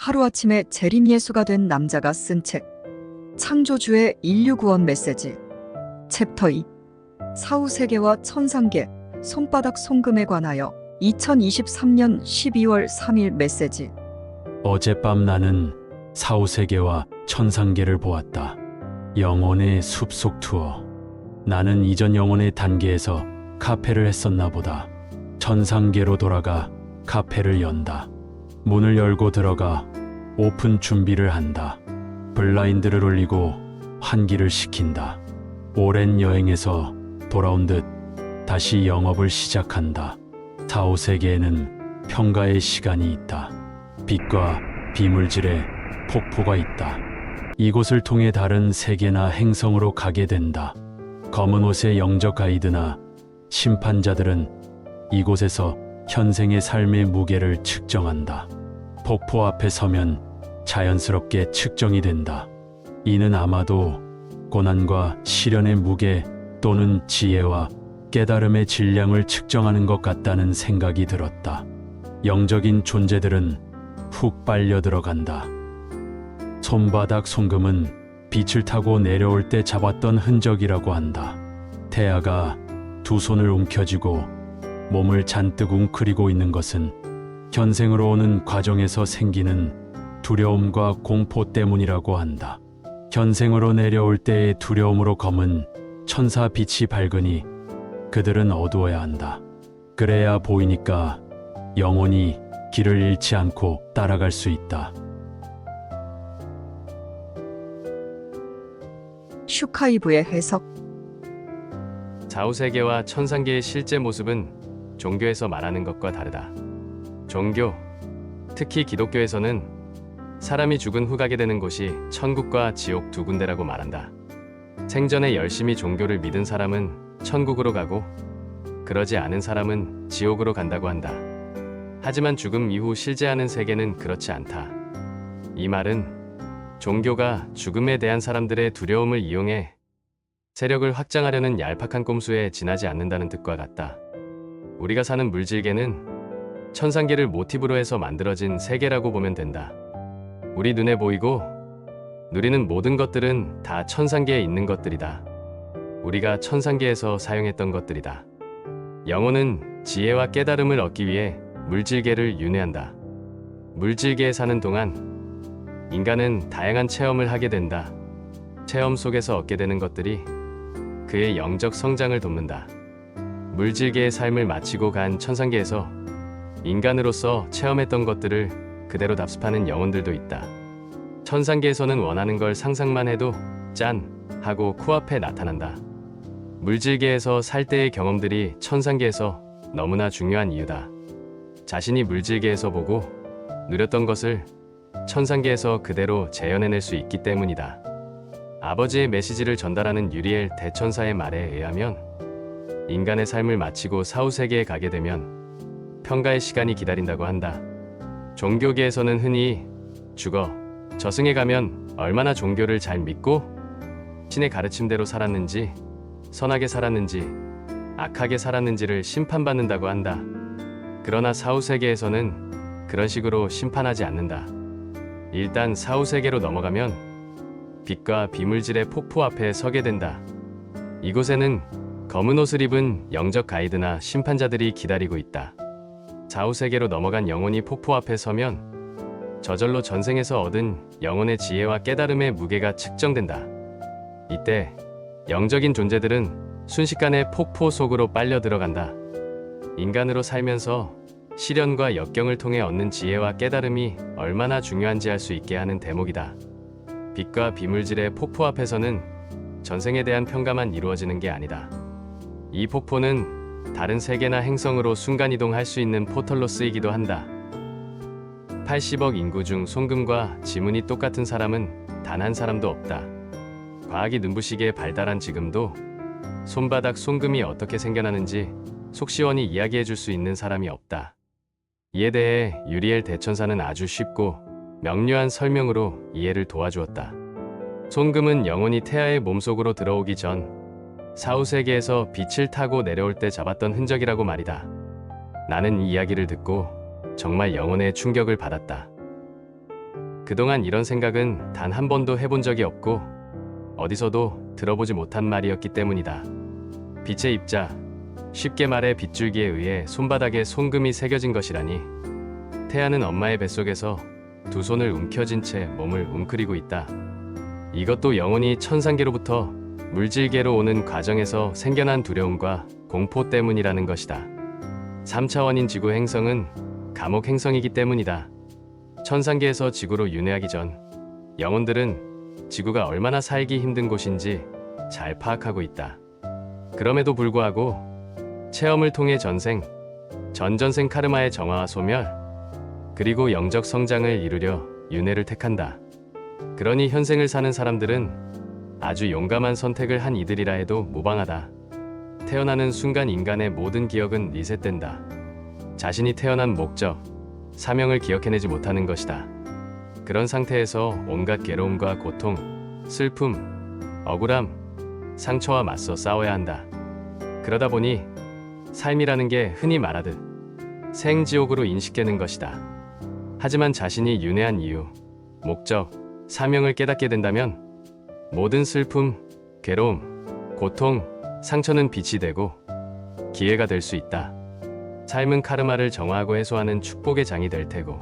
하루아침에 재림예수가 된 남자가 쓴 책. 창조주의 인류구원 메시지. 챕터 2. 사후세계와 천상계, 손바닥 송금에 관하여 2023년 12월 3일 메시지. 어젯밤 나는 사후세계와 천상계를 보았다. 영혼의 숲속 투어. 나는 이전 영혼의 단계에서 카페를 했었나 보다. 천상계로 돌아가 카페를 연다. 문을 열고 들어가 오픈 준비를 한다. 블라인드를 올리고 환기를 시킨다. 오랜 여행에서 돌아온 듯 다시 영업을 시작한다. 사후세계에는 평가의 시간이 있다. 빛과 비물질의 폭포가 있다. 이곳을 통해 다른 세계나 행성으로 가게 된다. 검은 옷의 영적 가이드나 심판자들은 이곳에서 현생의 삶의 무게를 측정한다. 폭포 앞에 서면 자연스럽게 측정이 된다. 이는 아마도 고난과 시련의 무게 또는 지혜와 깨달음의 질량을 측정하는 것 같다는 생각이 들었다. 영적인 존재들은 훅 빨려 들어간다. 손바닥 송금은 빛을 타고 내려올 때 잡았던 흔적이라고 한다. 태아가 두 손을 움켜쥐고 몸을 잔뜩 웅크리고 있는 것은 현생으로 오는 과정에서 생기는 두려움과 공포 때문이라고 한다. 현생으로 내려올 때의 두려움으로 검은 천사 빛이 밝으니 그들은 어두워야 한다. 그래야 보이니까 영혼이 길을 잃지 않고 따라갈 수 있다. 슈카이브의 해석. 사후세계와 천상계의 실제 모습은 종교에서 말하는 것과 다르다. 종교, 특히 기독교에서는 사람이 죽은 후 가게 되는 곳이 천국과 지옥 두 군데라고 말한다. 생전에 열심히 종교를 믿은 사람은 천국으로 가고 그러지 않은 사람은 지옥으로 간다고 한다. 하지만 죽음 이후 실제하는 세계는 그렇지 않다. 이 말은 종교가 죽음에 대한 사람들의 두려움을 이용해 세력을 확장하려는 얄팍한 꼼수에 지나지 않는다는 뜻과 같다. 우리가 사는 물질계는 천상계를 모티브로 해서 만들어진 세계라고 보면 된다. 우리 눈에 보이고 누리는 모든 것들은 다 천상계에 있는 것들이다. 우리가 천상계에서 사용했던 것들이다. 영혼은 지혜와 깨달음을 얻기 위해 물질계를 윤회한다. 물질계에 사는 동안 인간은 다양한 체험을 하게 된다. 체험 속에서 얻게 되는 것들이 그의 영적 성장을 돕는다. 물질계의 삶을 마치고 간 천상계에서 인간으로서 체험했던 것들을 그대로 답습하는 영혼들도 있다. 천상계에서는 원하는 걸 상상만 해도 짠! 하고 코앞에 나타난다. 물질계에서 살 때의 경험들이 천상계에서 너무나 중요한 이유다. 자신이 물질계에서 보고 누렸던 것을 천상계에서 그대로 재현해낼 수 있기 때문이다. 아버지의 메시지를 전달하는 유리엘 대천사의 말에 의하면 인간의 삶을 마치고 사후세계에 가게 되면 평가의 시간이 기다린다고 한다. 종교계에서는 흔히 죽어 저승에 가면 얼마나 종교를 잘 믿고 신의 가르침대로 살았는지, 선하게 살았는지, 악하게 살았는지를 심판받는다고 한다. 그러나 사후세계에서는 그런 식으로 심판하지 않는다. 일단 사후세계로 넘어가면 빛과 비물질의 폭포 앞에 서게 된다. 이곳에는 검은 옷을 입은 영적 가이드나 심판자들이 기다리고 있다. 사후세계로 넘어간 영혼이 폭포 앞에 서면 저절로 전생에서 얻은 영혼의 지혜와 깨달음의 무게가 측정된다. 이때 영적인 존재들은 순식간에 폭포 속으로 빨려 들어간다. 인간으로 살면서 시련과 역경을 통해 얻는 지혜와 깨달음이 얼마나 중요한지 알 수 있게 하는 대목이다. 빛과 비물질의 폭포 앞에서는 전생에 대한 평가만 이루어지는 게 아니다. 이 폭포는 다른 세계나 행성으로 순간이동할 수 있는 포털로 쓰이기도 한다. 80억 인구 중 송금과 지문이 똑같은 사람은 단 한 사람도 없다. 과학이 눈부시게 발달한 지금도 손바닥 송금이 어떻게 생겨나는지 속 시원히 이야기해 줄 수 있는 사람이 없다. 이에 대해 유리엘 대천사는 아주 쉽고 명료한 설명으로 이해를 도와주었다. 송금은 영혼이 태아의 몸속으로 들어오기 전 사후세계에서 빛을 타고 내려올 때 잡았던 흔적이라고 말이다. 나는 이 이야기를 듣고 정말 영혼의 충격을 받았다. 그동안 이런 생각은 단 한 번도 해본 적이 없고 어디서도 들어보지 못한 말이었기 때문이다. 빛의 입자, 쉽게 말해 빗줄기에 의해 손바닥에 송금이 새겨진 것이라니. 태아는 엄마의 뱃속에서 두 손을 움켜쥔 채 몸을 웅크리고 있다. 이것도 영혼이 천상계로부터 물질계로 오는 과정에서 생겨난 두려움과 공포 때문이라는 것이다. 3차원인 지구 행성은 감옥 행성이기 때문이다. 천상계에서 지구로 윤회하기 전 영혼들은 지구가 얼마나 살기 힘든 곳인지 잘 파악하고 있다. 그럼에도 불구하고 체험을 통해 전생, 전전생 카르마의 정화와 소멸, 그리고 영적 성장을 이루려 윤회를 택한다. 그러니 현생을 사는 사람들은 아주 용감한 선택을 한 이들이라 해도 무방하다. 태어나는 순간 인간의 모든 기억은 리셋된다. 자신이 태어난 목적, 사명을 기억해내지 못하는 것이다. 그런 상태에서 온갖 괴로움과 고통, 슬픔, 억울함, 상처와 맞서 싸워야 한다. 그러다 보니 삶이라는 게 흔히 말하듯 생지옥으로 인식되는 것이다. 하지만 자신이 윤회한 이유, 목적, 사명을 깨닫게 된다면 모든 슬픔, 괴로움, 고통, 상처는 빛이 되고 기회가 될 수 있다. 삶은 카르마를 정화하고 해소하는 축복의 장이 될 테고